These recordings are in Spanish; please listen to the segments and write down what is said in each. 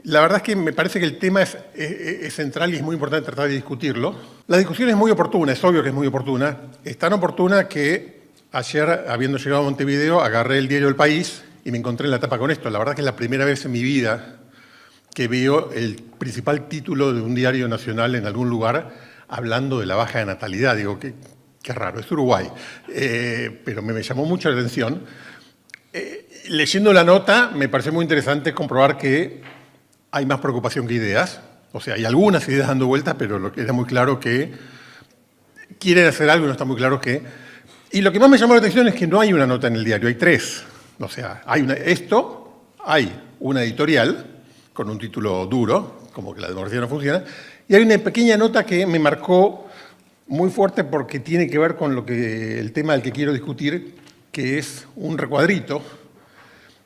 La verdad es que me parece que el tema es central y es muy importante tratar de discutirlo. La discusión es muy oportuna, es obvio que es muy oportuna. Es tan oportuna que ayer, habiendo llegado a Montevideo, agarré el diario El País y me encontré en la tapa con esto. La verdad es que es la primera vez en mi vida que veo el principal título de un diario nacional en algún lugar hablando de la baja de natalidad. Digo, qué raro, es Uruguay. Pero me llamó mucho la atención. Leyendo la nota, me pareció muy interesante comprobar que hay más preocupación que ideas. O sea, hay algunas ideas dando vueltas, pero lo que era muy claro que quieren hacer algo y no está muy claro qué. Y lo que más me llamó la atención es que no hay una nota en el diario, hay tres. O sea, hay una editorial con un título duro, como que la democracia no funciona, y hay una pequeña nota que me marcó muy fuerte porque tiene que ver con el tema del que quiero discutir, que es un recuadrito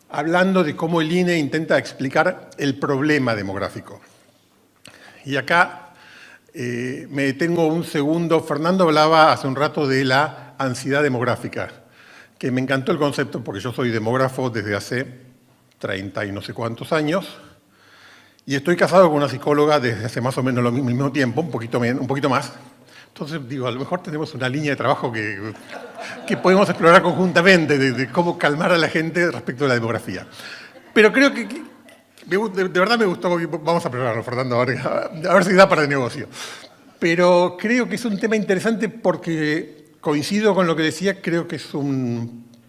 hablando de cómo el INE intenta explicar el problema demográfico. Y acá me detengo un segundo. Fernando hablaba hace un rato de la ansiedad demográfica, que me encantó el concepto porque yo soy demógrafo desde hace 30 y no sé cuántos años, y estoy casado con una psicóloga desde hace más o menos lo mismo tiempo, un poquito más. Entonces, digo, a lo mejor tenemos una línea de trabajo que podemos explorar conjuntamente de cómo calmar a la gente respecto a la demografía. Pero creo que de verdad me gustó, vamos a probarlo, Fernando, a ver si da para el negocio. Pero creo que es un tema interesante porque coincido con lo que decía, creo que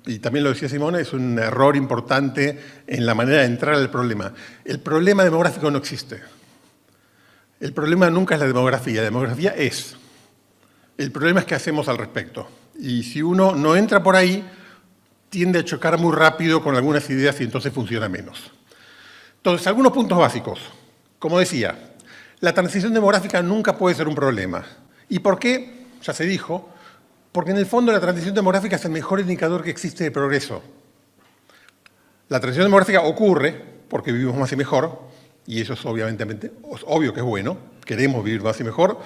y también lo decía Simone, es un error importante en la manera de entrar al problema. El problema demográfico no existe. El problema nunca es la demografía es. El problema es qué hacemos al respecto. Y si uno no entra por ahí, tiende a chocar muy rápido con algunas ideas y entonces funciona menos. Entonces, algunos puntos básicos. Como decía, la transición demográfica nunca puede ser un problema. ¿Y por qué? Ya se dijo. Porque en el fondo la transición demográfica es el mejor indicador que existe de progreso. La transición demográfica ocurre porque vivimos más y mejor, y eso es obvio que es bueno. Queremos vivir más y mejor.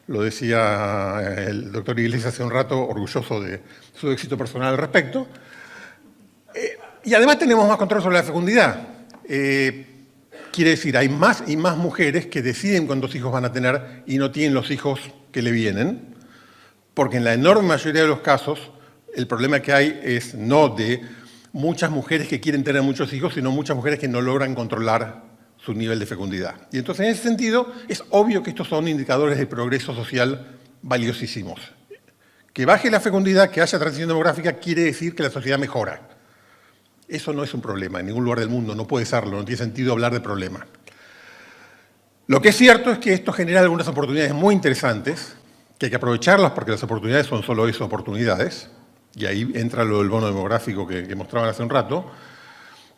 Lo decía el doctor Iglesias hace un rato, orgulloso de su éxito personal al respecto. Y además tenemos más control sobre la fecundidad. Quiere decir, hay más y más mujeres que deciden cuántos hijos van a tener y no tienen los hijos que le vienen, porque en la enorme mayoría de los casos el problema que hay es no de muchas mujeres que quieren tener muchos hijos, sino muchas mujeres que no logran controlar su nivel de fecundidad. Y entonces, en ese sentido, es obvio que estos son indicadores de progreso social valiosísimos. Que baje la fecundidad, que haya transición demográfica, quiere decir que la sociedad mejora. Eso no es un problema en ningún lugar del mundo, no puede serlo, no tiene sentido hablar de problema. Lo que es cierto es que esto genera algunas oportunidades muy interesantes, que hay que aprovecharlas porque las oportunidades son solo eso, oportunidades, y ahí entra lo del bono demográfico que mostraban hace un rato.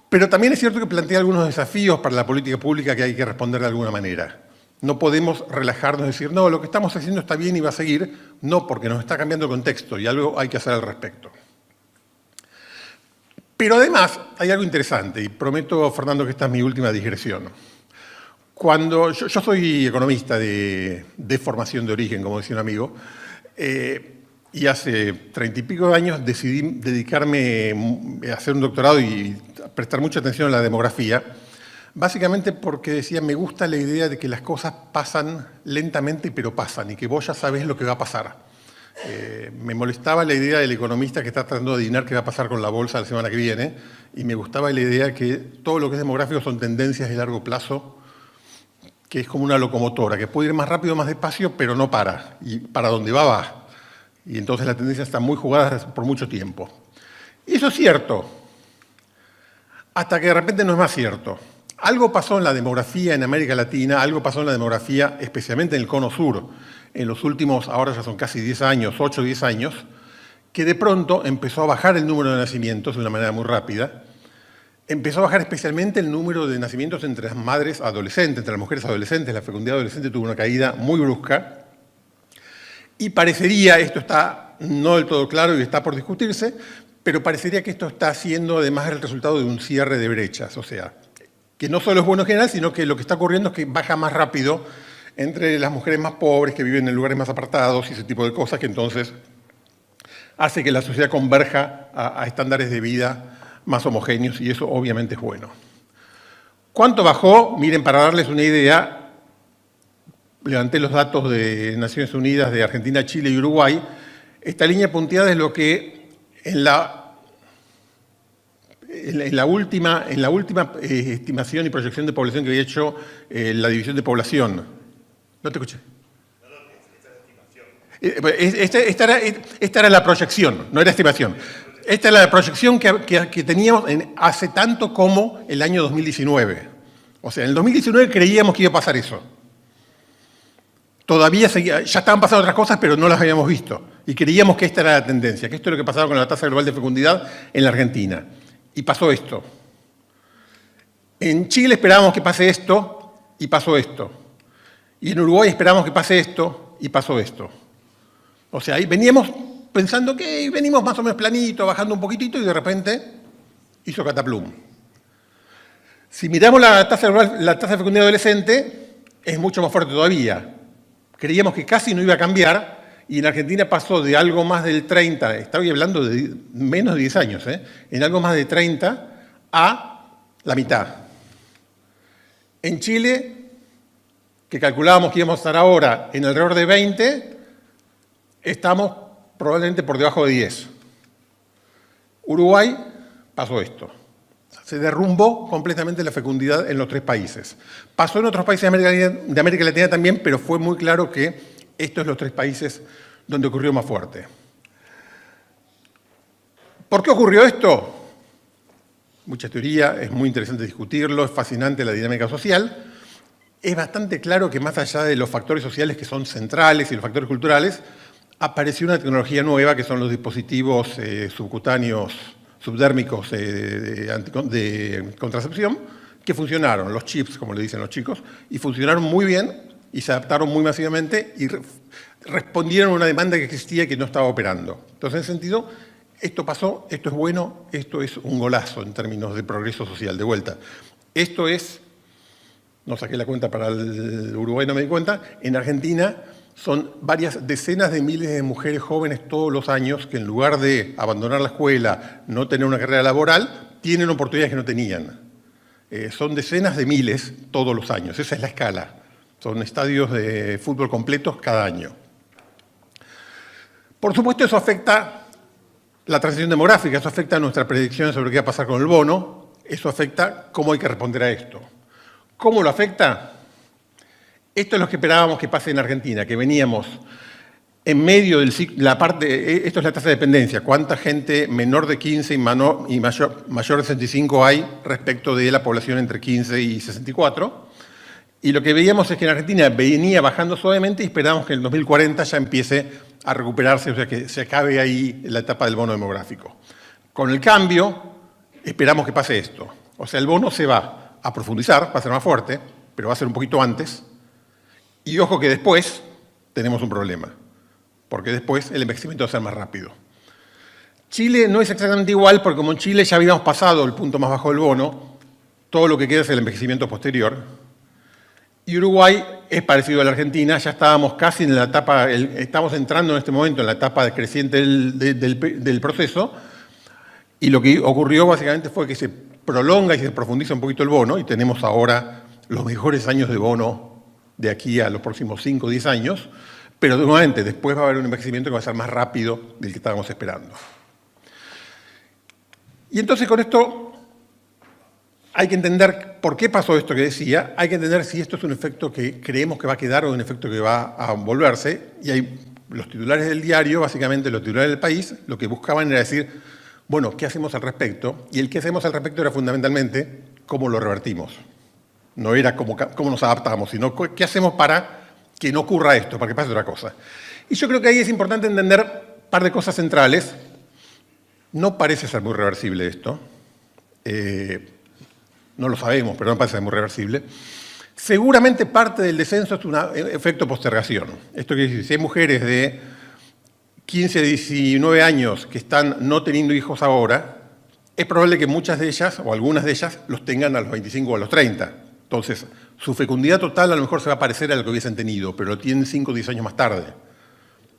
Pero también es cierto que plantea algunos desafíos para la política pública que hay que responder de alguna manera. No podemos relajarnos y decir, no, lo que estamos haciendo está bien y va a seguir. No, porque nos está cambiando el contexto y algo hay que hacer al respecto. Pero además hay algo interesante, y prometo, Fernando, que esta es mi última digresión. Cuando yo soy economista de formación de origen, como decía un amigo, y hace 30 y pico de años decidí dedicarme a hacer un doctorado y prestar mucha atención a la demografía, básicamente porque decía, me gusta la idea de que las cosas pasan lentamente, pero pasan, y que vos ya sabés lo que va a pasar. Me molestaba la idea del economista que está tratando de adivinar qué va a pasar con la bolsa la semana que viene, y me gustaba la idea que todo lo que es demográfico son tendencias de largo plazo, que es como una locomotora, que puede ir más rápido, más despacio, pero no para, y para donde va. Y entonces la tendencia está muy jugada por mucho tiempo. Y eso es cierto, hasta que de repente no es más cierto. Algo pasó en la demografía en América Latina, algo pasó en la demografía, especialmente en el Cono Sur, en los últimos, ahora ya son casi 10 años, 8 o 10 años, que de pronto empezó a bajar el número de nacimientos de una manera muy rápida. Empezó a bajar especialmente el número de nacimientos entre las madres adolescentes, entre las mujeres adolescentes. La fecundidad adolescente tuvo una caída muy brusca. Y parecería, esto está no del todo claro y está por discutirse, pero parecería que esto está siendo además el resultado de un cierre de brechas. O sea, que no solo es bueno en general, sino que lo que está ocurriendo es que baja más rápido entre las mujeres más pobres que viven en lugares más apartados y ese tipo de cosas, que entonces hace que la sociedad converja a estándares de vida más homogéneos, y eso obviamente es bueno. ¿Cuánto bajó? Miren, para darles una idea, levanté los datos de Naciones Unidas de Argentina, Chile y Uruguay. Esta línea punteada es lo que en la última estimación y proyección de población que había hecho la División de Población. ¿No te escuché? Esta era la proyección, no era estimación. Esta era la proyección que teníamos hace tanto como el año 2019. O sea, en el 2019 creíamos que iba a pasar eso. Todavía ya estaban pasando otras cosas, pero no las habíamos visto. Y creíamos que esta era la tendencia, que esto es lo que pasaba con la tasa global de fecundidad en la Argentina. Y pasó esto. En Chile esperábamos que pase esto, y pasó esto. Y en Uruguay esperábamos que pase esto, y pasó esto. O sea, ahí veníamos pensando que venimos más o menos planito, bajando un poquitito, y de repente hizo cataplum. Si miramos la tasa de fecundidad adolescente, es mucho más fuerte todavía. Creíamos que casi no iba a cambiar, y en Argentina pasó de algo más del 30, estaba hablando de menos de 10 años, en algo más de 30 a la mitad. En Chile, que calculábamos que íbamos a estar ahora en alrededor de 20, estamos probablemente por debajo de 10. Uruguay pasó esto. Se derrumbó completamente la fecundidad en los tres países. Pasó en otros países de América Latina también, pero fue muy claro que estos son los tres países donde ocurrió más fuerte. ¿Por qué ocurrió esto? Mucha teoría, es muy interesante discutirlo, es fascinante la dinámica social. Es bastante claro que más allá de los factores sociales que son centrales y los factores culturales, apareció una tecnología nueva que son los dispositivos subcutáneos, subdérmicos de contracepción, que funcionaron, los chips, como le dicen los chicos, y funcionaron muy bien y se adaptaron muy masivamente y respondieron a una demanda que existía y que no estaba operando. Entonces, en ese sentido, esto pasó, esto es bueno, esto es un golazo en términos de progreso social, de vuelta. Esto es, no saqué la cuenta para el Uruguay, no me di cuenta, en Argentina son varias decenas de miles de mujeres jóvenes todos los años que en lugar de abandonar la escuela, no tener una carrera laboral, tienen oportunidades que no tenían. Son decenas de miles todos los años, esa es la escala. Son estadios de fútbol completos cada año. Por supuesto, eso afecta la transición demográfica, eso afecta nuestras predicciones sobre qué va a pasar con el bono, eso afecta cómo hay que responder a esto. ¿Cómo lo afecta? Esto es lo que esperábamos que pase en Argentina, que veníamos en medio del ciclo, esto es la tasa de dependencia, cuánta gente menor de 15 y mayor de 65 hay respecto de la población entre 15 y 64. Y lo que veíamos es que en Argentina venía bajando suavemente y esperábamos que en el 2040 ya empiece a recuperarse, o sea, que se acabe ahí la etapa del bono demográfico. Con el cambio, esperamos que pase esto. O sea, el bono se va a profundizar, va a ser más fuerte, pero va a ser un poquito antes. Y ojo que después tenemos un problema, porque después el envejecimiento va a ser más rápido. Chile no es exactamente igual, porque como en Chile ya habíamos pasado el punto más bajo del bono, todo lo que queda es el envejecimiento posterior. Y Uruguay es parecido a la Argentina, ya estábamos casi en la etapa, estamos entrando en este momento en la etapa creciente del proceso, y lo que ocurrió básicamente fue que se prolonga y se profundiza un poquito el bono, y tenemos ahora los mejores años de bono de aquí a los próximos 5 o 10 años, pero nuevamente después va a haber un envejecimiento que va a ser más rápido del que estábamos esperando. Y entonces con esto hay que entender por qué pasó esto que decía, hay que entender si esto es un efecto que creemos que va a quedar o un efecto que va a volverse, y hay los titulares del diario, básicamente los titulares del país, lo que buscaban era decir, bueno, ¿qué hacemos al respecto? Y el qué hacemos al respecto era fundamentalmente cómo lo revertimos. No era cómo nos adaptamos, sino qué hacemos para que no ocurra esto, para que pase otra cosa. Y yo creo que ahí es importante entender un par de cosas centrales. No parece ser muy reversible esto. No lo sabemos, pero no parece ser muy reversible. Seguramente parte del descenso es un efecto postergación. Esto quiere decir, si hay mujeres de 15 a 19 años que están no teniendo hijos ahora, es probable que muchas de ellas, o algunas de ellas, los tengan a los 25 o a los 30. Entonces, su fecundidad total a lo mejor se va a parecer a lo que hubiesen tenido, pero lo tienen 5 o 10 años más tarde.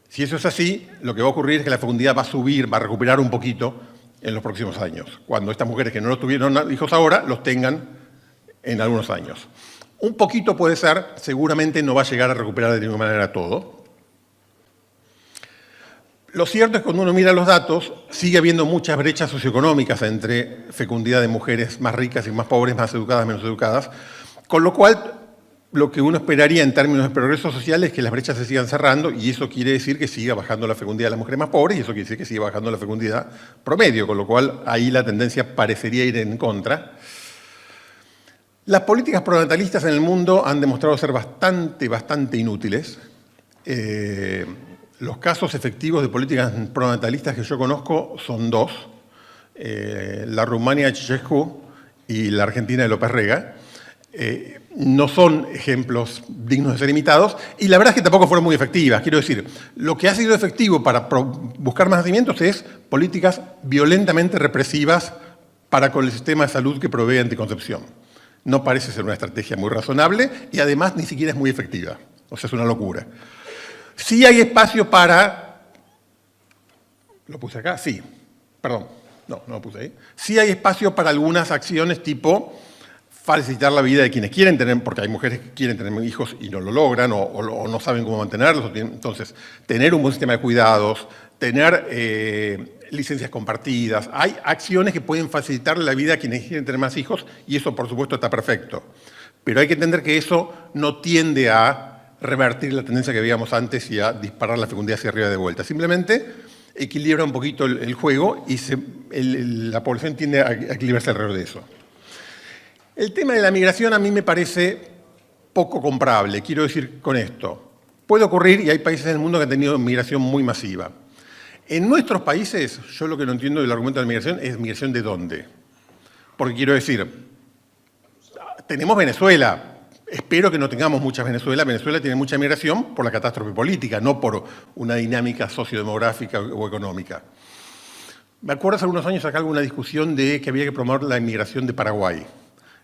Si eso es así, lo que va a ocurrir es que la fecundidad va a subir, va a recuperar un poquito en los próximos años. Cuando estas mujeres que no tuvieron hijos ahora, los tengan en algunos años. Un poquito puede ser, seguramente no va a llegar a recuperar de ninguna manera todo. Lo cierto es que cuando uno mira los datos, sigue habiendo muchas brechas socioeconómicas entre fecundidad de mujeres más ricas y más pobres, más educadas, menos educadas, con lo cual lo que uno esperaría en términos de progreso social es que las brechas se sigan cerrando y eso quiere decir que siga bajando la fecundidad de las mujeres más pobres y eso quiere decir que siga bajando la fecundidad promedio, con lo cual ahí la tendencia parecería ir en contra. Las políticas pronatalistas en el mundo han demostrado ser bastante inútiles. Los casos efectivos de políticas pronatalistas que yo conozco son dos, la Rumania de Ceausescu y la Argentina de López Rega. No son ejemplos dignos de ser imitados y la verdad es que tampoco fueron muy efectivas. Quiero decir, lo que ha sido efectivo para buscar más nacimientos es políticas violentamente represivas para con el sistema de salud que provee anticoncepción. No parece ser una estrategia muy razonable y además ni siquiera es muy efectiva. O sea, es una locura. Sí hay espacio para... ¿Lo puse acá? Sí. Perdón. No lo puse ahí. Sí hay espacio para algunas acciones tipo facilitar la vida de quienes quieren tener, porque hay mujeres que quieren tener hijos y no lo logran o no saben cómo mantenerlos. Entonces, tener un buen sistema de cuidados, tener licencias compartidas. Hay acciones que pueden facilitar la vida a quienes quieren tener más hijos y eso, por supuesto, está perfecto. Pero hay que entender que eso no tiende a revertir la tendencia que veíamos antes y a disparar la fecundidad hacia arriba de vuelta. Simplemente equilibra un poquito el juego y la población tiende a equilibrarse alrededor de eso. El tema de la migración a mí me parece poco comprable. Quiero decir con esto, puede ocurrir y hay países en el mundo que han tenido migración muy masiva. En nuestros países, yo lo que no entiendo del argumento de la migración es migración de dónde. Porque quiero decir, tenemos Venezuela. Espero que no tengamos mucha Venezuela. Venezuela tiene mucha migración por la catástrofe política, no por una dinámica sociodemográfica o económica. Me acuerdo hace algunos años acá alguna discusión de que había que promover la inmigración de Paraguay.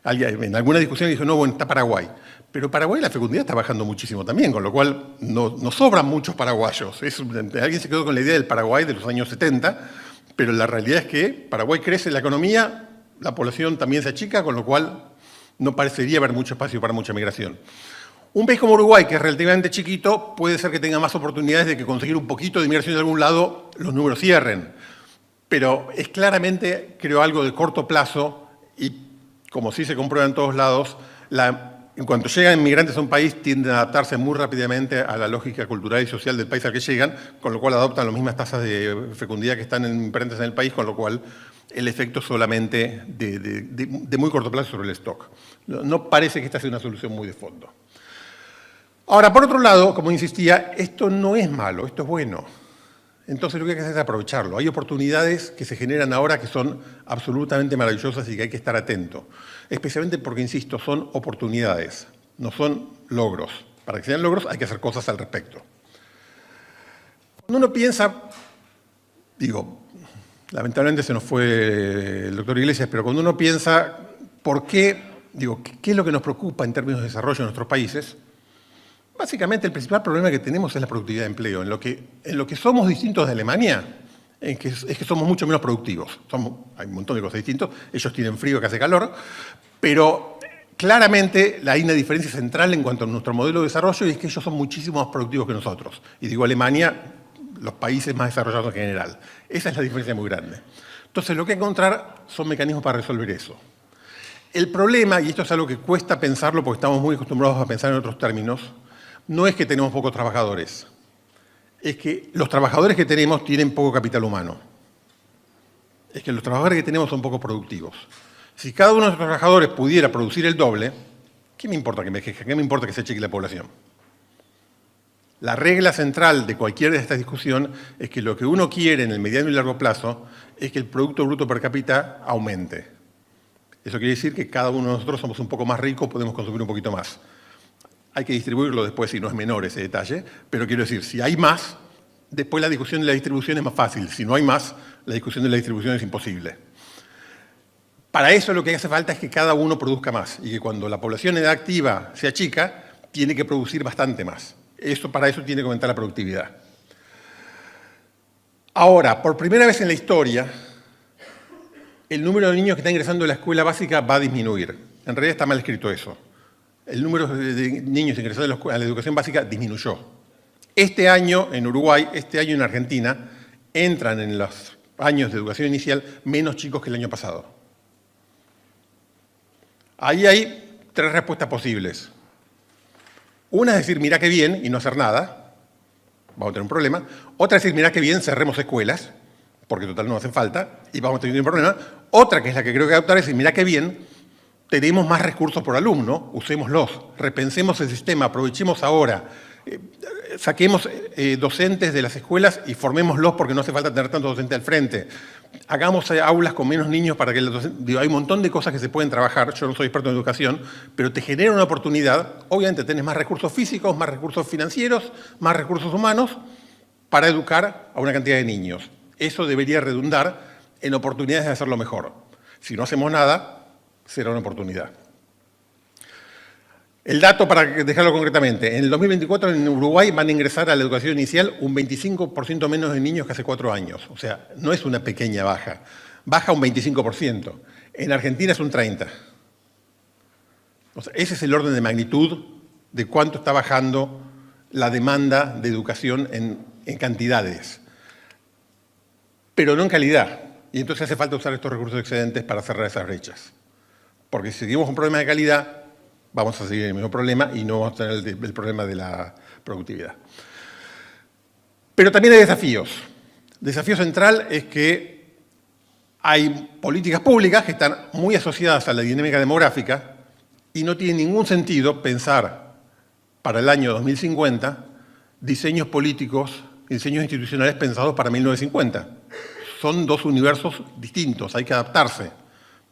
En alguna discusión dijo, no, bueno, está Paraguay. Pero Paraguay la fecundidad está bajando muchísimo también, con lo cual no sobran muchos paraguayos. Alguien se quedó con la idea del Paraguay de los años 70, pero la realidad es que Paraguay crece la economía, la población también se achica, con lo cual no parecería haber mucho espacio para mucha migración. Un país como Uruguay, que es relativamente chiquito, puede ser que tenga más oportunidades de que conseguir un poquito de migración de algún lado, los números cierren. Pero es claramente, creo, algo de corto plazo y como sí se comprueba en todos lados, en cuanto llegan inmigrantes a un país tienden a adaptarse muy rápidamente a la lógica cultural y social del país al que llegan, con lo cual adoptan las mismas tasas de fecundidad que están presentes en el país, con lo cual el efecto solamente de muy corto plazo sobre el stock. No parece que esta sea una solución muy de fondo. Ahora, por otro lado, como insistía, esto no es malo, esto es bueno. Entonces lo que hay que hacer es aprovecharlo. Hay oportunidades que se generan ahora que son absolutamente maravillosas y que hay que estar atento. Especialmente porque, insisto, son oportunidades, no son logros. Para que sean logros hay que hacer cosas al respecto. Cuando uno piensa, lamentablemente se nos fue el doctor Iglesias, pero cuando uno piensa por qué, qué es lo que nos preocupa en términos de desarrollo en nuestros países, básicamente el principal problema que tenemos es la productividad de empleo. En lo que somos distintos de Alemania es que somos mucho menos productivos. Hay un montón de cosas distintas. Ellos tienen frío que hace calor, pero claramente hay una diferencia central en cuanto a nuestro modelo de desarrollo y es que ellos son muchísimo más productivos que nosotros. Y digo Alemania, los países más desarrollados en general. Esa es la diferencia muy grande. Entonces lo que hay que encontrar son mecanismos para resolver eso. El problema, y esto es algo que cuesta pensarlo porque estamos muy acostumbrados a pensar en otros términos, no es que tenemos pocos trabajadores, es que los trabajadores que tenemos tienen poco capital humano. Es que los trabajadores que tenemos son poco productivos. Si cada uno de nuestros trabajadores pudiera producir el doble, ¿qué me importa que envejezca? ¿Qué me importa que se achique la población? La regla central de cualquier de esta discusión es que lo que uno quiere en el mediano y largo plazo es que el Producto Bruto Per Cápita aumente. Eso quiere decir que cada uno de nosotros somos un poco más ricos, podemos consumir un poquito más. Hay que distribuirlo después, si no es menor ese detalle, pero quiero decir, si hay más, después la discusión de la distribución es más fácil. Si no hay más, la discusión de la distribución es imposible. Para eso lo que hace falta es que cada uno produzca más y que cuando la población en edad activa se achica, tiene que producir bastante más. Para eso tiene que aumentar la productividad. Ahora, por primera vez en la historia, el número de niños que están ingresando a la escuela básica va a disminuir. En realidad está mal escrito eso. El número de niños ingresados a la educación básica disminuyó. Este año en Uruguay, este año en Argentina, entran en los años de educación inicial menos chicos que el año pasado. Ahí hay tres respuestas posibles. Una es decir, mirá qué bien, y no hacer nada, vamos a tener un problema. Otra es decir, mirá qué bien, cerremos escuelas, porque total no hacen falta, y vamos a tener un problema. Otra, que es la que creo que adoptar, es decir, mirá qué bien, tenemos más recursos por alumno, usémoslos, repensemos el sistema, aprovechemos ahora, saquemos docentes de las escuelas y formémoslos porque no hace falta tener tantos docentes al frente. Hagamos aulas con menos niños para que hay un montón de cosas que se pueden trabajar. Yo no soy experto en educación, pero te genera una oportunidad. Obviamente tenés más recursos físicos, más recursos financieros, más recursos humanos para educar a una cantidad de niños. Eso debería redundar en oportunidades de hacerlo mejor. Si no hacemos nada, será una oportunidad. El dato, para dejarlo concretamente, en el 2024 en Uruguay van a ingresar a la educación inicial un 25% menos de niños que hace 4 años. O sea, no es una pequeña baja, baja un 25%. En Argentina es un 30%. O sea, ese es el orden de magnitud de cuánto está bajando la demanda de educación en cantidades, pero no en calidad. Y entonces hace falta usar estos recursos excedentes para cerrar esas brechas. Porque si seguimos con problemas de calidad, vamos a seguir el mismo problema y no vamos a tener el problema de la productividad. Pero también hay desafíos. El desafío central es que hay políticas públicas que están muy asociadas a la dinámica demográfica y no tiene ningún sentido pensar para el año 2050 diseños políticos, diseños institucionales pensados para 1950. Son dos universos distintos, hay que adaptarse.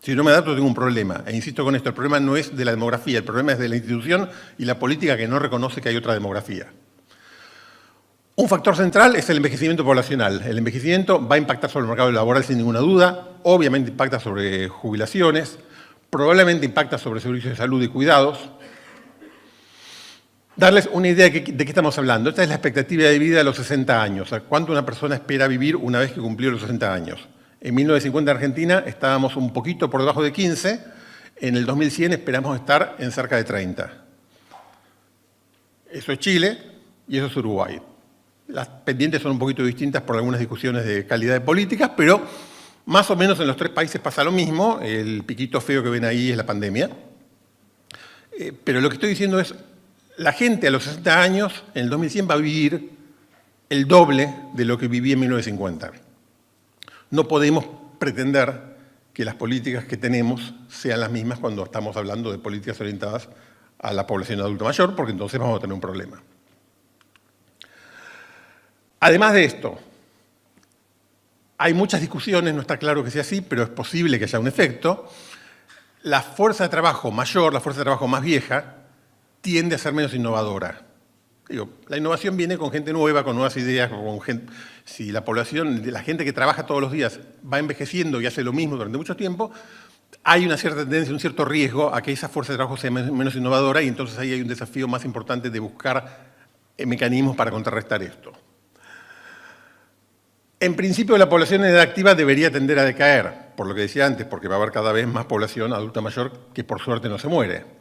Si no me adapto, tengo un problema. E insisto con esto, el problema no es de la demografía, el problema es de la institución y la política que no reconoce que hay otra demografía. Un factor central es el envejecimiento poblacional. El envejecimiento va a impactar sobre el mercado laboral sin ninguna duda, obviamente impacta sobre jubilaciones, probablemente impacta sobre servicios de salud y cuidados. Darles una idea de qué estamos hablando. Esta es la expectativa de vida de los 60 años. O sea, ¿cuánto una persona espera vivir una vez que cumplió los 60 años? En 1950 en Argentina estábamos un poquito por debajo de 15, en el 2100 esperamos estar en cerca de 30. Eso es Chile y eso es Uruguay. Las pendientes son un poquito distintas por algunas discusiones de calidad de políticas, pero más o menos en los tres países pasa lo mismo. El piquito feo que ven ahí es la pandemia. Pero lo que estoy diciendo es, la gente a los 60 años, en el 2100, va a vivir el doble de lo que vivía en 1950. No podemos pretender que las políticas que tenemos sean las mismas cuando estamos hablando de políticas orientadas a la población adulta mayor, porque entonces vamos a tener un problema. Además de esto, hay muchas discusiones, no está claro que sea así, pero es posible que haya un efecto. La fuerza de trabajo mayor, la fuerza de trabajo más vieja, tiende a ser menos innovadora. Digo, la innovación viene con gente nueva, con nuevas ideas, con gente. Si la población, la gente que trabaja todos los días va envejeciendo y hace lo mismo durante mucho tiempo, hay una cierta tendencia, un cierto riesgo a que esa fuerza de trabajo sea menos innovadora y entonces ahí hay un desafío más importante de buscar mecanismos para contrarrestar esto. En principio, la población en edad activa debería tender a decaer, por lo que decía antes, porque va a haber cada vez más población adulta mayor que por suerte no se muere.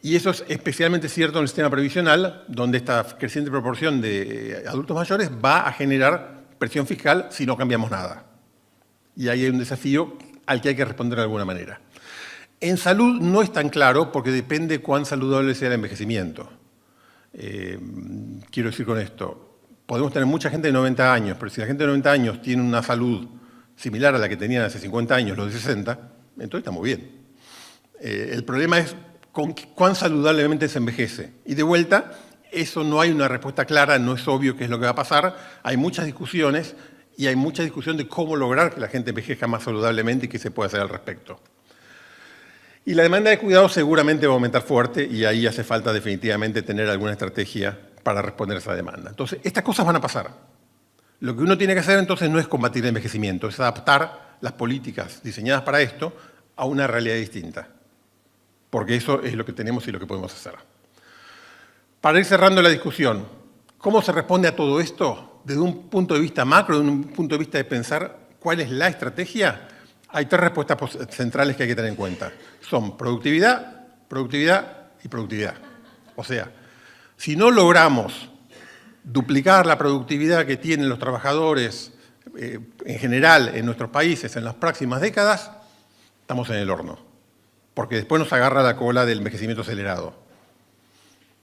Y eso es especialmente cierto en el sistema previsional, donde esta creciente proporción de adultos mayores va a generar presión fiscal si no cambiamos nada. Y ahí hay un desafío al que hay que responder de alguna manera. En salud no es tan claro porque depende cuán saludable sea el envejecimiento. Quiero decir con esto, podemos tener mucha gente de 90 años, pero si la gente de 90 años tiene una salud similar a la que tenían hace 50 años, los de 60, entonces estamos bien. El problema es con cuán saludablemente se envejece. Y de vuelta, eso no hay una respuesta clara, no es obvio qué es lo que va a pasar. Hay muchas discusiones y hay mucha discusión de cómo lograr que la gente envejezca más saludablemente y qué se puede hacer al respecto. Y la demanda de cuidados seguramente va a aumentar fuerte y ahí hace falta definitivamente tener alguna estrategia para responder a esa demanda. Entonces, estas cosas van a pasar. Lo que uno tiene que hacer entonces no es combatir el envejecimiento, es adaptar las políticas diseñadas para esto a una realidad distinta. Porque eso es lo que tenemos y lo que podemos hacer. Para ir cerrando la discusión, ¿cómo se responde a todo esto? Desde un punto de vista macro, desde un punto de vista de pensar cuál es la estrategia, Hay tres respuestas centrales que hay que tener en cuenta. Son productividad, productividad y productividad. O sea, si no logramos duplicar la productividad que tienen los trabajadores en general en nuestros países en las próximas décadas, estamos en el horno. Porque después nos agarra la cola del envejecimiento acelerado.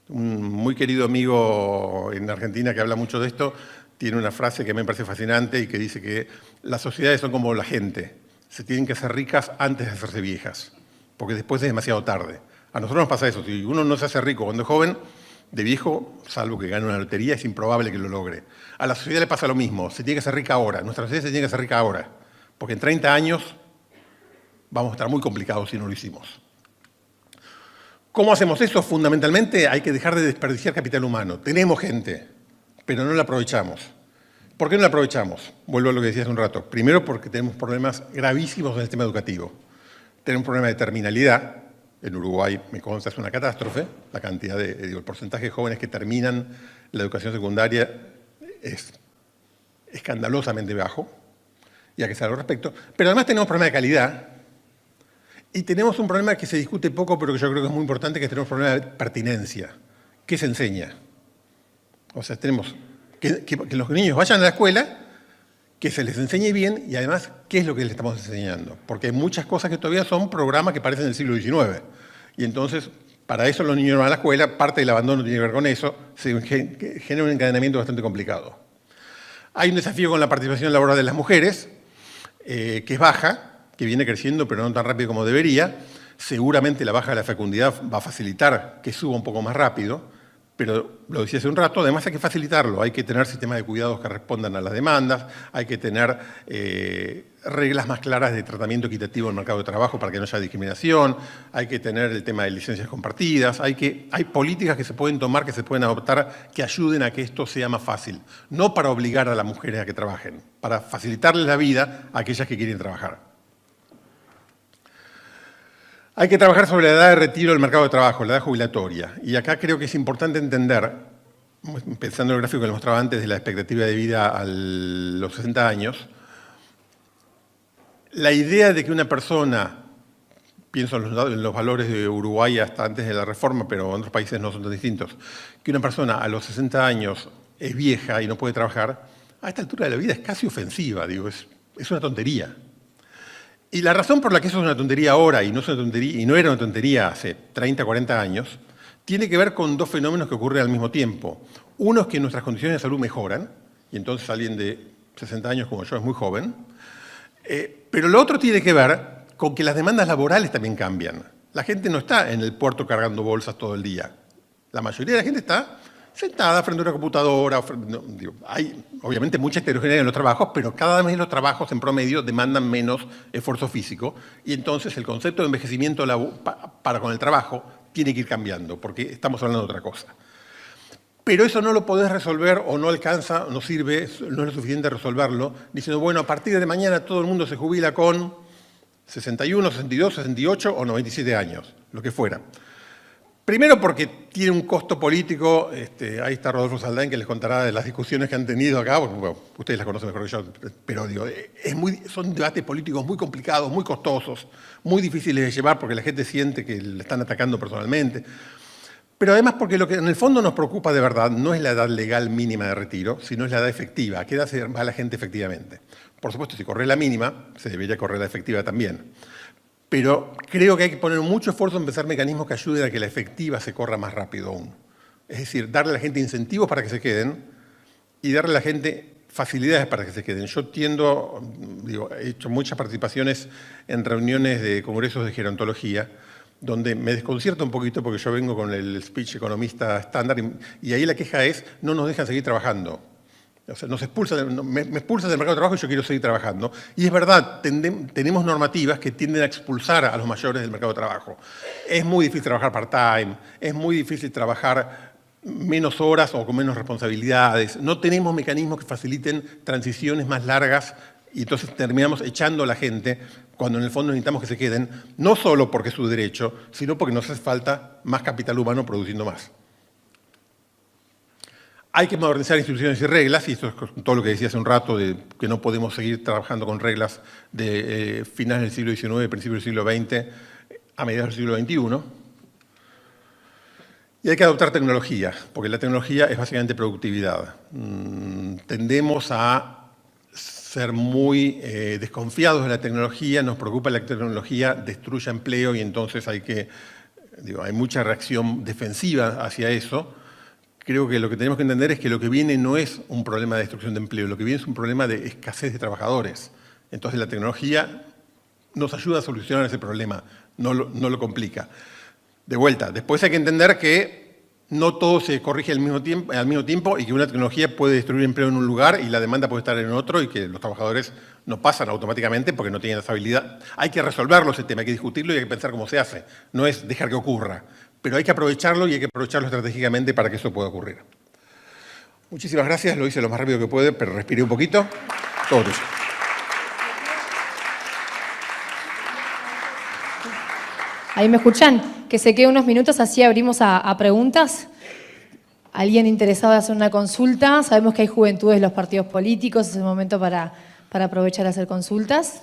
Un muy querido amigo en Argentina que habla mucho de esto tiene una frase que me parece fascinante y que dice que las sociedades son como la gente. Se tienen que hacer ricas antes de hacerse viejas, porque después es demasiado tarde. A nosotros nos pasa eso. Si uno no se hace rico cuando es joven, de viejo, salvo que gane una lotería, es improbable que lo logre. A la sociedad le pasa lo mismo. Se tiene que hacer rica ahora. Nuestra sociedad se tiene que hacer rica ahora, porque en 30 años vamos a estar muy complicados si no lo hicimos. ¿Cómo hacemos eso? Fundamentalmente hay que dejar de desperdiciar capital humano. Tenemos gente, pero no la aprovechamos. ¿Por qué no la aprovechamos? Vuelvo a lo que decía hace un rato. Primero porque tenemos problemas gravísimos en el sistema educativo. Tenemos un problema de terminalidad. En Uruguay, me consta, es una catástrofe. La cantidad el porcentaje de jóvenes que terminan la educación secundaria es escandalosamente bajo. Y hay que saber al respecto. Pero además tenemos un problema de calidad. Y tenemos un problema que se discute poco, pero que yo creo que es muy importante, que tenemos un problema de pertinencia. ¿Qué se enseña? O sea, tenemos que los niños vayan a la escuela, que se les enseñe bien y además, ¿qué es lo que les estamos enseñando? Porque hay muchas cosas que todavía son programas que parecen del siglo XIX. Y entonces, para eso los niños van a la escuela, parte del abandono tiene que ver con eso, se genera un encadenamiento bastante complicado. Hay un desafío con la participación laboral de las mujeres, que es baja, que viene creciendo, pero no tan rápido como debería. Seguramente la baja de la fecundidad va a facilitar que suba un poco más rápido, pero lo decía hace un rato, además hay que facilitarlo, hay que tener sistemas de cuidados que respondan a las demandas, hay que tener reglas más claras de tratamiento equitativo en el mercado de trabajo para que no haya discriminación, hay que tener el tema de licencias compartidas, hay políticas que se pueden tomar, que se pueden adoptar, que ayuden a que esto sea más fácil. No para obligar a las mujeres a que trabajen, para facilitarles la vida a aquellas que quieren trabajar. Hay que trabajar sobre la edad de retiro del mercado de trabajo, la edad jubilatoria. Y acá creo que es importante entender, pensando en el gráfico que les mostraba antes de la expectativa de vida a los 60 años, la idea de que una persona, pienso en los valores de Uruguay hasta antes de la reforma, pero en otros países no son tan distintos, que una persona a los 60 años es vieja y no puede trabajar, a esta altura de la vida es casi ofensiva, digo, es una tontería. Y la razón por la que eso es una tontería ahora y no era una tontería hace 30, 40 años, tiene que ver con dos fenómenos que ocurren al mismo tiempo. Uno es que nuestras condiciones de salud mejoran, y entonces alguien de 60 años como yo es muy joven, pero lo otro tiene que ver con que las demandas laborales también cambian. La gente no está en el puerto cargando bolsas todo el día. La mayoría de la gente está sentada frente a una computadora. Hay obviamente mucha heterogeneidad en los trabajos, pero cada vez los trabajos en promedio demandan menos esfuerzo físico y entonces el concepto de envejecimiento para con el trabajo tiene que ir cambiando, porque estamos hablando de otra cosa. Pero eso no lo podés resolver o no alcanza, no sirve, no es lo suficiente resolverlo, diciendo, bueno, a partir de mañana todo el mundo se jubila con 61, 62, 68 o 97 años, lo que fuera. Primero porque tiene un costo político, ahí está Rodolfo Saldain que les contará de las discusiones que han tenido acá, bueno, ustedes las conocen mejor que yo, pero digo, son debates políticos muy complicados, muy costosos, muy difíciles de llevar porque la gente siente que le están atacando personalmente. Pero además porque lo que en el fondo nos preocupa de verdad no es la edad legal mínima de retiro, sino es la edad efectiva, a qué edad se va la gente efectivamente. Por supuesto, si corre la mínima, se debería correr la efectiva también. Pero creo que hay que poner mucho esfuerzo en pensar mecanismos que ayuden a que la efectiva se corra más rápido aún. Es decir, darle a la gente incentivos para que se queden y darle a la gente facilidades para que se queden. Yo he hecho muchas participaciones en reuniones de congresos de gerontología, donde me desconcierta un poquito porque yo vengo con el speech economista estándar y ahí la queja es, no nos dejan seguir trabajando. O sea, me expulsan del mercado de trabajo y yo quiero seguir trabajando. Y es verdad, tenemos normativas que tienden a expulsar a los mayores del mercado de trabajo. Es muy difícil trabajar part-time, es muy difícil trabajar menos horas o con menos responsabilidades. No tenemos mecanismos que faciliten transiciones más largas y entonces terminamos echando a la gente cuando en el fondo necesitamos que se queden, no solo porque es su derecho, sino porque nos hace falta más capital humano produciendo más. Hay que modernizar instituciones y reglas, y esto es todo lo que decía hace un rato, de que no podemos seguir trabajando con reglas de finales del siglo XIX, principios del siglo XX, a mediados del siglo XXI. Y hay que adoptar tecnología, porque la tecnología es básicamente productividad. Tendemos a ser muy desconfiados de la tecnología, nos preocupa que la tecnología destruya empleo y entonces hay mucha reacción defensiva hacia eso. Creo que lo que tenemos que entender es que lo que viene no es un problema de destrucción de empleo, lo que viene es un problema de escasez de trabajadores. Entonces la tecnología nos ayuda a solucionar ese problema, no lo complica. De vuelta, después hay que entender que no todo se corrige al mismo tiempo y que una tecnología puede destruir empleo en un lugar y la demanda puede estar en otro y que los trabajadores no pasan automáticamente porque no tienen esa habilidad. Hay que resolverlo ese tema, hay que discutirlo y hay que pensar cómo se hace. No es dejar que ocurra, pero hay que aprovecharlo y hay que aprovecharlo estratégicamente para que eso pueda ocurrir. Muchísimas gracias, lo hice lo más rápido que pude, pero respiré un poquito. Todo tuyo. Ahí me escuchan, que se quede unos minutos, así abrimos a preguntas. ¿Alguien interesado en hacer una consulta? Sabemos que hay juventudes de los partidos políticos, es el momento para aprovechar a hacer consultas.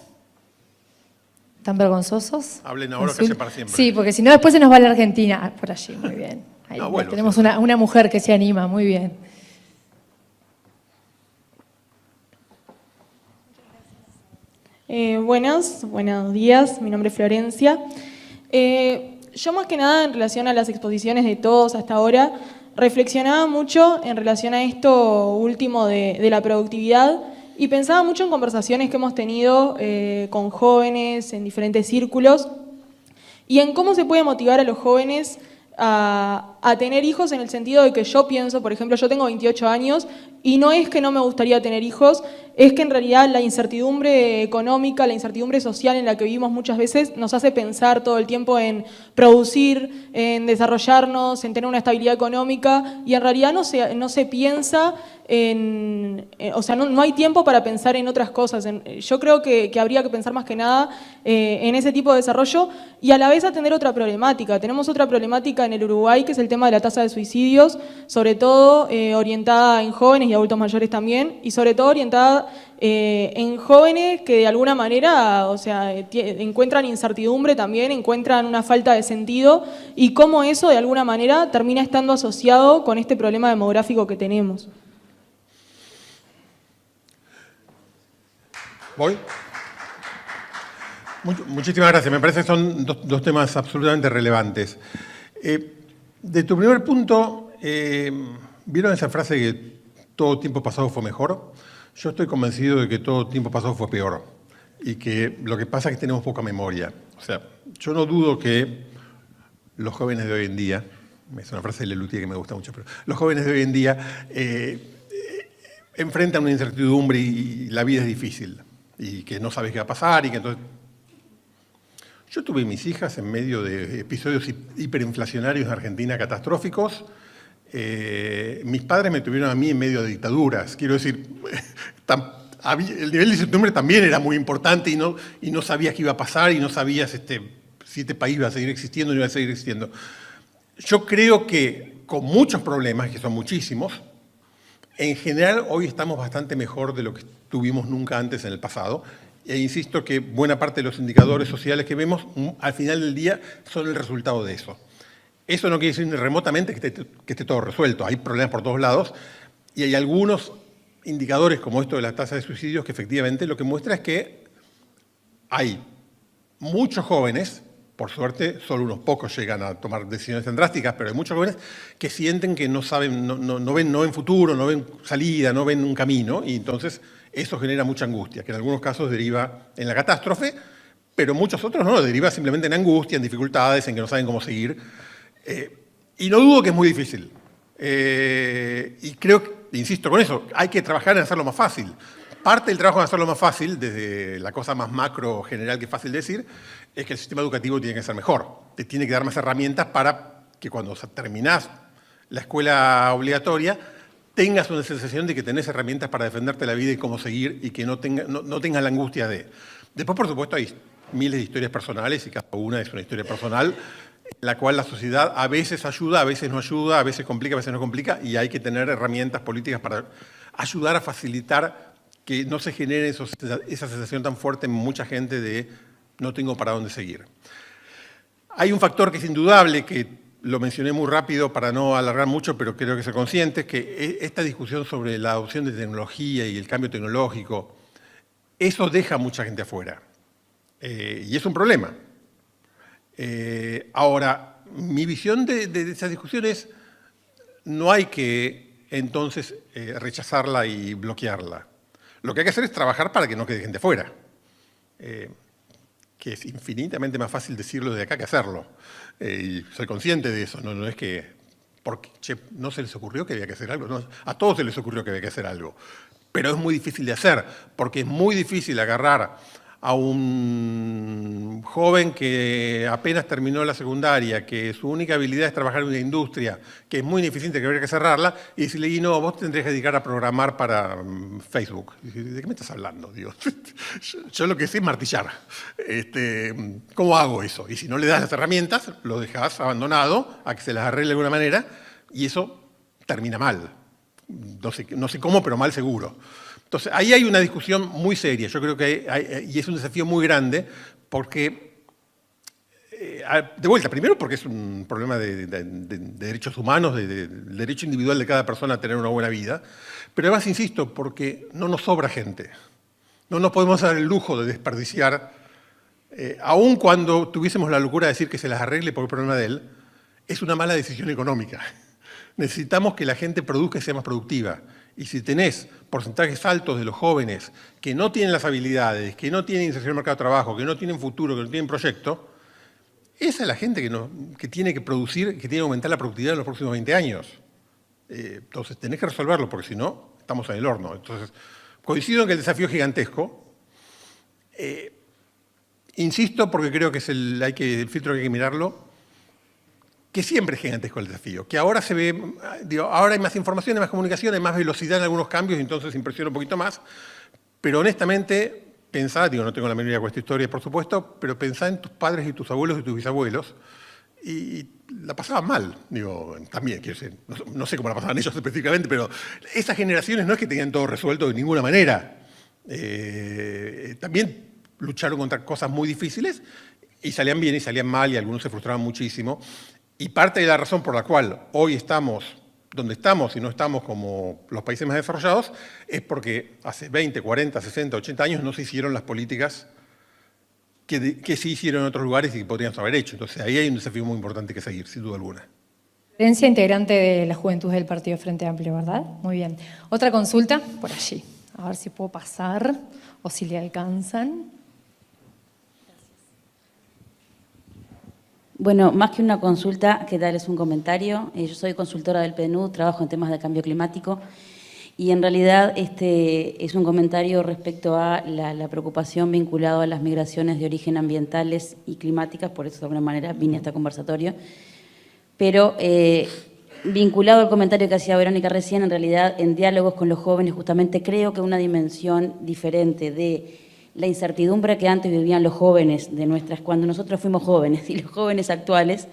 ¿Están vergonzosos? Hablen ahora que se para siempre. Sí, porque si no después se nos va la Argentina. Ah, por allí, muy bien. Ahí No, bueno, tenemos sí. una mujer que se anima, muy bien. Buenos días, mi nombre es Florencia. Yo más que nada en relación a las exposiciones de todos hasta ahora, reflexionaba mucho en relación a esto último de la productividad y pensaba mucho en conversaciones que hemos tenido con jóvenes en diferentes círculos y en cómo se puede motivar a los jóvenes a tener hijos en el sentido de que yo pienso, por ejemplo, yo tengo 28 años y no es que no me gustaría tener hijos, es que en realidad la incertidumbre económica, la incertidumbre social en la que vivimos muchas veces nos hace pensar todo el tiempo en producir, en desarrollarnos, en tener una estabilidad económica y en realidad no se piensa o sea, no hay tiempo para pensar en otras cosas. Yo creo que habría que pensar más que nada en ese tipo de desarrollo y a la vez atender otra problemática. Tenemos otra problemática en el Uruguay que es el tema de la tasa de suicidios, sobre todo orientada en jóvenes y adultos mayores también, y sobre todo orientada en jóvenes que de alguna manera, o sea, encuentran incertidumbre también, encuentran una falta de sentido y cómo eso de alguna manera termina estando asociado con este problema demográfico que tenemos. ¿Voy? Muchísimas gracias. Me parece que son dos temas absolutamente relevantes. De tu primer punto, ¿vieron esa frase que todo tiempo pasado fue mejor? Yo estoy convencido de que todo tiempo pasado fue peor y que lo que pasa es que tenemos poca memoria. O sea, yo no dudo que los jóvenes de hoy en día, es una frase de Lelutier que me gusta mucho, pero los jóvenes de hoy en día enfrentan una incertidumbre y la vida es difícil y que no sabes qué va a pasar y que entonces... Yo tuve mis hijas en medio de episodios hiperinflacionarios en Argentina catastróficos. Mis padres me tuvieron a mí en medio de dictaduras. Quiero decir, el nivel de incertidumbre también era muy importante y no sabías qué iba a pasar y no sabías si este país iba a seguir existiendo o no iba a seguir existiendo. Yo creo que con muchos problemas, que son muchísimos, en general hoy estamos bastante mejor de lo que tuvimos nunca antes en el pasado. E insisto que buena parte de los indicadores sociales que vemos, al final del día, son el resultado de eso. Eso no quiere decir ni remotamente que esté todo resuelto. Hay problemas por todos lados y hay algunos indicadores como esto de la tasa de suicidios que efectivamente lo que muestra es que hay muchos jóvenes, por suerte solo unos pocos llegan a tomar decisiones tan drásticas, pero hay muchos jóvenes que sienten que no saben, no ven futuro, no ven salida, no ven un camino y entonces eso genera mucha angustia, que en algunos casos deriva en la catástrofe, pero muchos otros no, deriva simplemente en angustia, en dificultades, en que no saben cómo seguir. Y no dudo que es muy difícil. Y creo que, insisto con eso, hay que trabajar en hacerlo más fácil. Parte del trabajo en hacerlo más fácil, desde la cosa más macro general que es fácil decir, es que el sistema educativo tiene que ser mejor. Te tiene que dar más herramientas para que cuando terminás la escuela obligatoria tengas una sensación de que tenés herramientas para defenderte la vida y cómo seguir y que no tengas la angustia de... Después, por supuesto, hay miles de historias personales y cada una es una historia personal en la cual la sociedad a veces ayuda, a veces no ayuda, a veces complica, a veces no complica, y hay que tener herramientas políticas para ayudar a facilitar que no se genere esa sensación tan fuerte en mucha gente de no tengo para dónde seguir. Hay un factor que es indudable, que lo mencioné muy rápido para no alargar mucho, pero creo que ser conscientes, que esta discusión sobre la adopción de tecnología y el cambio tecnológico, eso deja a mucha gente afuera. Y es un problema. Ahora, mi visión de esas discusiones, no hay que entonces rechazarla y bloquearla. Lo que hay que hacer es trabajar para que no quede gente fuera. Que es infinitamente más fácil decirlo de acá que hacerlo. Y soy consciente de eso, no es que porque no se les ocurrió que había que hacer algo, no, a todos se les ocurrió que había que hacer algo, pero es muy difícil de hacer, porque es muy difícil agarrar a un joven que apenas terminó la secundaria, que su única habilidad es trabajar en una industria, que es muy ineficiente, que habría que cerrarla, y decirle, y no, vos tendrías que dedicar a programar para Facebook. ¿De qué me estás hablando? Digo, yo lo que sé es martillar. ¿Cómo hago eso? Y si no le das las herramientas, lo dejas abandonado a que se las arregle de alguna manera, y eso termina mal. No sé cómo, pero mal seguro. Entonces, ahí hay una discusión muy seria, yo creo que y es un desafío muy grande, porque, de vuelta, primero porque es un problema de derechos humanos, del derecho individual de cada persona a tener una buena vida, pero además, insisto, porque no nos sobra gente. No nos podemos dar el lujo de desperdiciar, aun cuando tuviésemos la locura de decir que se las arregle por el problema de él, es una mala decisión económica. Necesitamos que la gente produzca y sea más productiva. Y si tenés porcentajes altos de los jóvenes que no tienen las habilidades, que no tienen inserción en el mercado de trabajo, que no tienen futuro, que no tienen proyecto, esa es la gente que tiene que producir, que tiene que aumentar la productividad en los próximos 20 años. Entonces tenés que resolverlo, porque si no, estamos en el horno. Entonces, coincido en que el desafío es gigantesco. Insisto, porque creo que es el filtro que hay que mirarlo, que siempre es gigantesco el desafío, que ahora se ve, ahora hay más información, hay más comunicación, hay más velocidad en algunos cambios, y entonces impresiona un poquito más, pero honestamente, pensá, no tengo la menor idea de esta historia, por supuesto, pero pensá en tus padres y tus abuelos y tus bisabuelos, y la pasaban mal, también, quiero decir, no sé cómo la pasaban ellos específicamente, pero esas generaciones no es que tenían todo resuelto de ninguna manera, también lucharon contra cosas muy difíciles, y salían bien y salían mal, y algunos se frustraban muchísimo. Y parte de la razón por la cual hoy estamos donde estamos y no estamos como los países más desarrollados es porque hace 20, 40, 60, 80 años no se hicieron las políticas que sí hicieron en otros lugares y que podríamos haber hecho. Entonces ahí hay un desafío muy importante que seguir, sin duda alguna. Florencia, integrante de la Juventud del Partido Frente Amplio, ¿verdad? Muy bien. Otra consulta, por allí. A ver si puedo pasar o si le alcanzan. Bueno, más que una consulta, que darles un comentario. Yo soy consultora del PNUD, trabajo en temas de cambio climático y en realidad es un comentario respecto a la preocupación vinculada a las migraciones de origen ambientales y climáticas, por eso de alguna manera vine a este conversatorio. Pero vinculado al comentario que hacía Verónica recién, en realidad en diálogos con los jóvenes justamente creo que una dimensión diferente de la incertidumbre que antes vivían los jóvenes cuando nosotros fuimos jóvenes y los jóvenes actuales,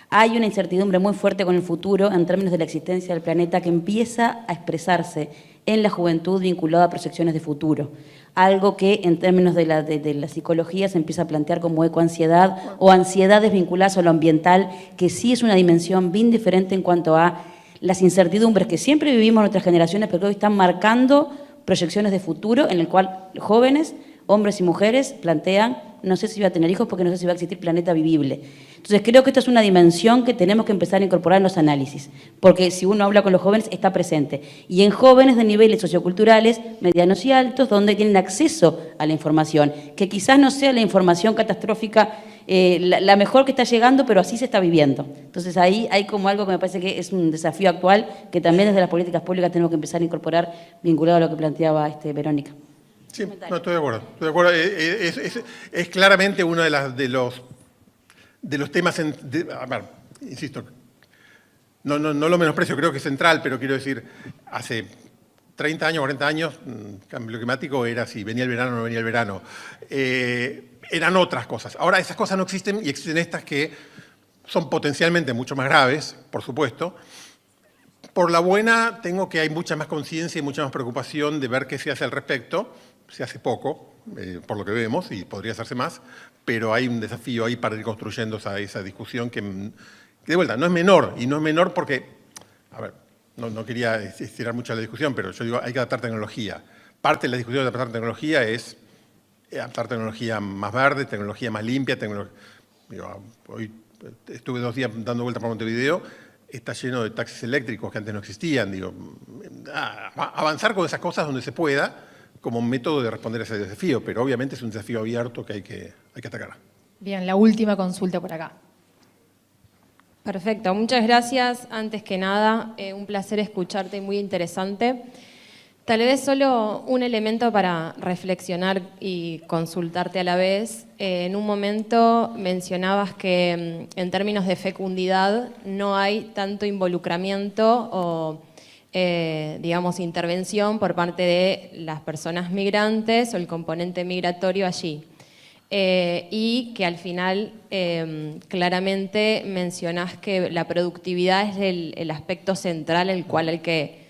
hay una incertidumbre muy fuerte con el futuro en términos de la existencia del planeta que empieza a expresarse en la juventud vinculada a proyecciones de futuro. Algo que en términos de la psicología se empieza a plantear como ecoansiedad o ansiedades vinculadas a lo ambiental, que sí es una dimensión bien diferente en cuanto a las incertidumbres que siempre vivimos en nuestras generaciones, pero que hoy están marcando proyecciones de futuro en el cual los jóvenes, hombres y mujeres, plantean, no sé si voy a tener hijos porque no sé si va a existir planeta vivible. Entonces creo que esta es una dimensión que tenemos que empezar a incorporar en los análisis, porque si uno habla con los jóvenes está presente. Y en jóvenes de niveles socioculturales, medianos y altos, donde tienen acceso a la información, que quizás no sea la información catastrófica la mejor que está llegando, pero así se está viviendo. Entonces ahí hay como algo que me parece que es un desafío actual, que también desde las políticas públicas tenemos que empezar a incorporar, vinculado a lo que planteaba Verónica. Sí, no, estoy de acuerdo. Estoy de acuerdo. Es claramente uno de los temas, a ver, insisto, no lo menosprecio, creo que es central, pero quiero decir, hace 30 años, 40 años, cambio climático era si venía el verano o no venía el verano. Eran otras cosas. Ahora esas cosas no existen y existen estas que son potencialmente mucho más graves, por supuesto. Por la buena, tengo que hay mucha más conciencia y mucha más preocupación de ver qué se hace al respecto. Se hace poco, por lo que vemos, y podría hacerse más, pero hay un desafío ahí para ir construyendo esa discusión que, de vuelta, no es menor, y no es menor porque, a ver, no quería estirar mucho la discusión, pero yo digo, hay que adaptar tecnología. Parte de la discusión de adaptar tecnología es adaptar tecnología más verde, tecnología más limpia. Hoy estuve 2 días dando vueltas por Montevideo, está lleno de taxis eléctricos que antes no existían. Digo, avanzar con esas cosas donde se pueda como un método de responder a ese desafío, pero obviamente es un desafío abierto que hay que atacar. Bien, la última consulta por acá. Perfecto, muchas gracias. Antes que nada, un placer escucharte, muy interesante. Tal vez solo un elemento para reflexionar y consultarte a la vez. En un momento mencionabas que en términos de fecundidad no hay tanto involucramiento o, digamos, intervención por parte de las personas migrantes o el componente migratorio allí. Y que al final claramente mencionás que la productividad es el aspecto central al cual hay que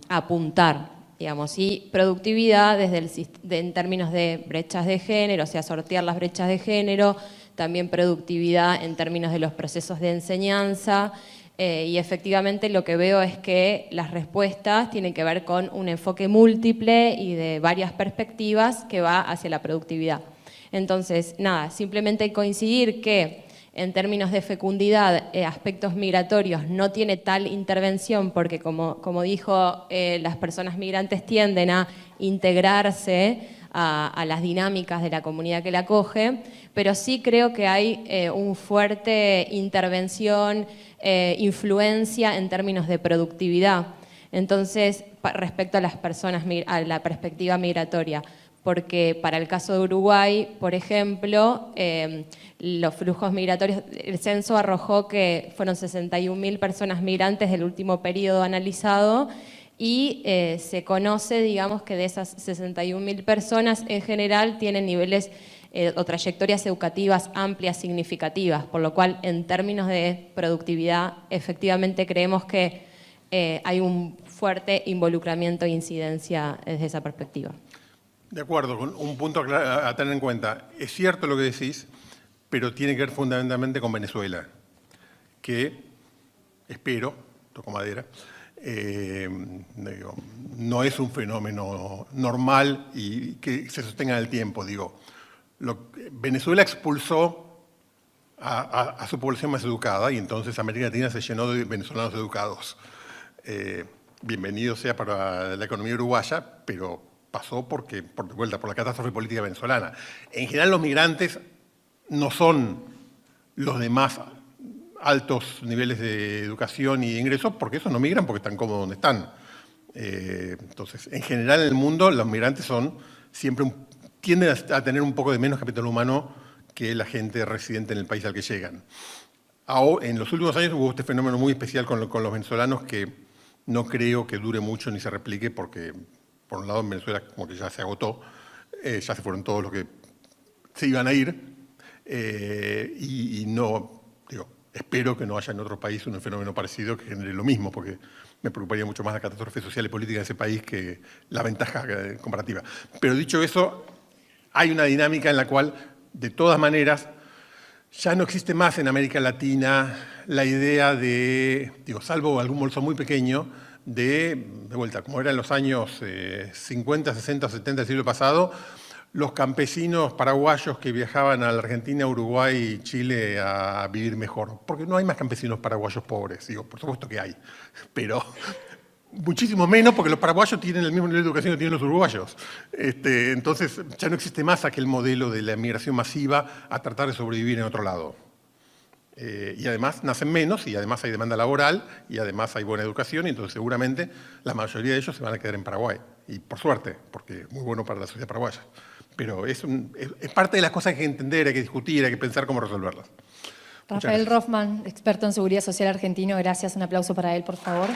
apuntar, digamos, y productividad en términos de brechas de género, o sea, sortear las brechas de género, también productividad en términos de los procesos de enseñanza, y efectivamente lo que veo es que las respuestas tienen que ver con un enfoque múltiple y de varias perspectivas que va hacia la productividad. Entonces, nada, simplemente coincidir que en términos de fecundidad, aspectos migratorios no tiene tal intervención porque, como dijo, las personas migrantes tienden a integrarse a las dinámicas de la comunidad que la acoge, pero sí creo que hay una fuerte intervención, influencia en términos de productividad. Entonces, respecto a las personas, a la perspectiva migratoria, porque para el caso de Uruguay, por ejemplo, los flujos migratorios, el censo arrojó que fueron 61.000 personas migrantes del último periodo analizado y se conoce, digamos, que de esas 61.000 personas en general tienen niveles o trayectorias educativas amplias, significativas, por lo cual en términos de productividad efectivamente creemos que hay un fuerte involucramiento e incidencia desde esa perspectiva. De acuerdo, con un punto a tener en cuenta. Es cierto lo que decís, pero tiene que ver fundamentalmente con Venezuela, que espero, toco madera, no es un fenómeno normal y que se sostenga en el tiempo. Venezuela expulsó a su población más educada y entonces América Latina se llenó de venezolanos educados. Bienvenido sea para la economía uruguaya, pero pasó por la catástrofe política venezolana. En general los migrantes no son los de más altos niveles de educación y de ingresos, porque esos no migran porque están cómodos donde están. Entonces, en general en el mundo los migrantes tienden a tener un poco de menos capital humano que la gente residente en el país al que llegan. En los últimos años hubo este fenómeno muy especial con los venezolanos que no creo que dure mucho ni se replique porque, por un lado, en Venezuela como que ya se agotó, ya se fueron todos los que se iban a ir, y no, espero que no haya en otro país un fenómeno parecido que genere lo mismo, porque me preocuparía mucho más la catástrofe social y política de ese país que la ventaja comparativa. Pero dicho eso, hay una dinámica en la cual, de todas maneras, ya no existe más en América Latina la idea de, salvo algún bolso muy pequeño, de vuelta, como era en los años 50, 60, 70 del siglo pasado, los campesinos paraguayos que viajaban a la Argentina, Uruguay y Chile a vivir mejor. Porque no hay más campesinos paraguayos pobres, por supuesto que hay, pero muchísimo menos porque los paraguayos tienen el mismo nivel de educación que tienen los uruguayos. Entonces ya no existe más aquel modelo de la migración masiva a tratar de sobrevivir en otro lado. Y además nacen menos, y además hay demanda laboral, y además hay buena educación, y entonces seguramente la mayoría de ellos se van a quedar en Paraguay. Y por suerte, porque es muy bueno para la sociedad paraguaya. Pero es parte de las cosas que hay que entender, hay que discutir, hay que pensar cómo resolverlas. Rafael Rothman, experto en seguridad social argentino, gracias. Un aplauso para él, por favor.